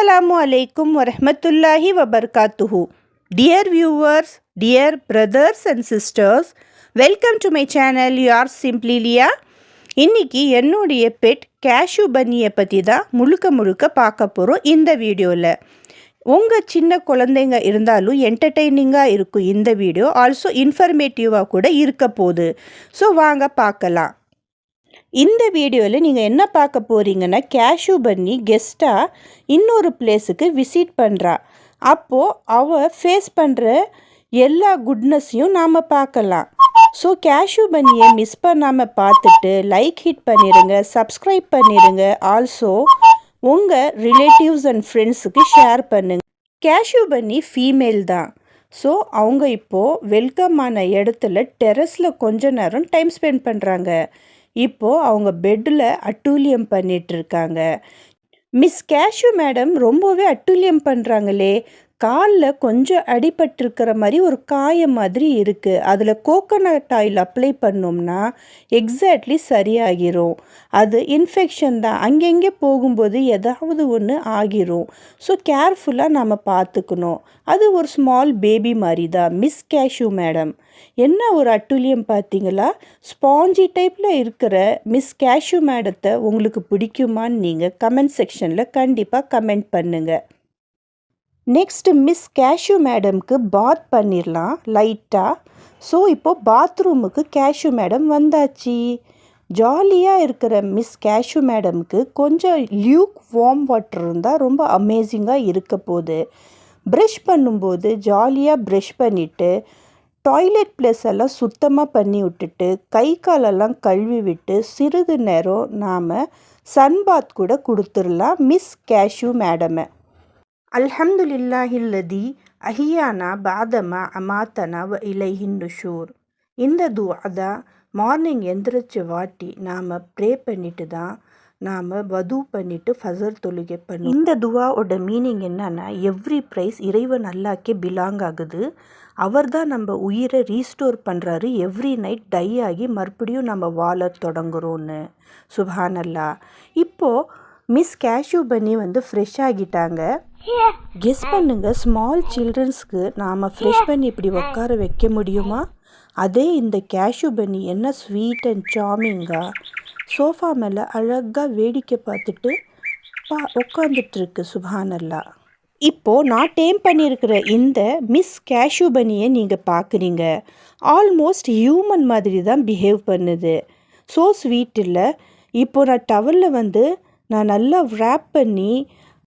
Assalamu alaikum wa rahmatullahi wa barakatuhu. Dear viewers, dear brothers and sisters, welcome to my channel. You are Simply Leah. இன்னைக்கு என்னுடைய bed cashew பன்னியை பற்றி தான் முழுக்க பார்க்க போகிறோம் இந்த வீடியோவில். உங்கள் சின்ன குழந்தைங்க இருந்தாலும் என்டர்டெய்னிங்காக இருக்கும் இந்த வீடியோ. ஆல்சோ இன்ஃபர்மேட்டிவாக கூட இருக்க போகுது. ஸோ வாங்க பார்க்கலாம். இந்த வீடியோவில் நீங்கள் என்ன பார்க்க போகிறீங்கன்னா, கேஷ்யூ பன்னி கெஸ்ட்டாக இன்னொரு பிளேஸுக்கு விசிட் பண்ணுறா. அப்போது அவள் ஃபேஸ் பண்ணுற எல்லா குட்னஸையும் நாம் பார்க்கலாம். ஸோ கேஷ்யூ பன்னியை மிஸ் பண்ணாமல் பார்த்துட்டு லைக் ஹிட் பண்ணிடுங்க, சப்ஸ்கிரைப் பண்ணிடுங்க. ஆல்சோ உங்கள் ரிலேட்டிவ்ஸ் அண்ட் ஃப்ரெண்ட்ஸுக்கு ஷேர் பண்ணுங்கள். கேஷ்யூ பன்னி ஃபீமேல் தான். ஸோ அவங்க இப்போது வெல்கமான இடத்துல டெரஸில் கொஞ்ச நேரம் டைம் ஸ்பெண்ட் பண்ணுறாங்க. இப்போது அவங்க பெட்டில் அட்டூழியம் பண்ணிகிட்ருக்காங்க. மிஸ் கேஷ்யூ மேடம் ரொம்பவே அட்டூழியம் பண்ணுறாங்களே. காலில் கொஞ்சம் அடிபட்டிருக்கிற மாதிரி ஒரு காயம் மாதிரி இருக்குது. அதில் கோகோனட் ஆயில் அப்ளை பண்ணோம்னா எக்ஸாக்ட்லி சரியாகிரும். அது இன்ஃபெக்ஷன் தான், அங்கங்கே போகும்போது ஏதாவது ஒன்று ஆகிரும். ஸோ கேர்ஃபுல்லாக நம்ம பார்த்துக்கணும். அது ஒரு ஸ்மால் பேபி மாதிரி தான் மிஸ் கேஷ்யூ மேடம். என்ன ஒரு அட்டூழியம் பார்த்தீங்களா? ஸ்பாஞ்சி டைப்பில் இருக்கிற மிஸ் கேஷ்யூ மேடத்தை உங்களுக்கு பிடிக்குமான்னு நீங்கள் கமெண்ட் செக்ஷனில் கண்டிப்பாக கமெண்ட் பண்ணுங்கள். நெக்ஸ்ட்டு மிஸ் கேஷ்யூ மேடம்க்கு பாத் பண்ணிடலாம் லைட்டாக. ஸோ இப்போது பாத்ரூமுக்கு கேஷ்யூ மேடம் வந்தாச்சு. ஜாலியாக இருக்கிற மிஸ் கேஷ்யூ மேடம்க்கு கொஞ்சம் லியூக் வார்ம் வாட்டர் இருந்தால் ரொம்ப அமேசிங்காக இருக்க போகுது. ப்ரஷ் பண்ணும்போது ஜாலியாக ப்ரஷ் பண்ணிவிட்டு டாய்லெட் பிளேஸ் எல்லாம் சுத்தமாக பண்ணி விட்டுட்டு கை காலெல்லாம் கழுவி விட்டு சிறிது நேரம் நாம் சன்பாத் கூட கொடுத்துடலாம் மிஸ் கேஷ்யூ மேடமை. அல்ஹம்துலில்லாஹில்லதி அஹியானா பாதமா அமாத்தனா வ இலைஹின் நுஷூர். இந்த துஆ தான் மார்னிங் எந்திரிச்சு வாட்டி நாம் ப்ரே பண்ணிட்டு தான் நாம் வது பண்ணிவிட்டு ஃபஜர் தொழுகை பண்ணுவோம். இந்த துவாவோட மீனிங் என்னன்னா, எவ்ரி ப்ரைஸ் இறைவன் அல்லாஹ்க்கே பிலாங் ஆகுது. அவர் தான் நம்ம உயிரை ரீஸ்டோர் பண்ணுறாரு. எவ்ரி நைட் டை ஆகி மறுபடியும் நம்ம வாழ தொடங்குறோன்னு. சுப்ஹானல்லாஹ். இப்போது மிஸ் கேஷ்யூ பன்னி ஃப்ரெஷ் ஆகிட்டாங்க. கெஸ் பண்ணுங்க, ஸ்மால் சில்ட்ரன்ஸ்க்கு நாம் ஃப்ரெஷ் பண்ணி இப்படி உட்கார வைக்க முடியுமா? அதே இந்த கேஷ்யூ பன்னி என்ன ஸ்வீட் அண்ட் சார்மிங்காக சோஃபா மேலே அழகாக வேடிக்கை பார்த்துட்டு உட்காந்துட்ருக்கு. சுப்ஹானல்லாஹ். இப்போது நான் டேம் பண்ணியிருக்கிற இந்த மிஸ் கேஷ்யூ பன்னியை நீங்கள் பார்க்குறீங்க. ஆல்மோஸ்ட் ஹியூமன் மாதிரி தான் பிஹேவ் பண்ணுது. ஸோ ஸ்வீட் இல்லை. இப்போது நான் டவலில் நான் நல்லா ரேப் பண்ணி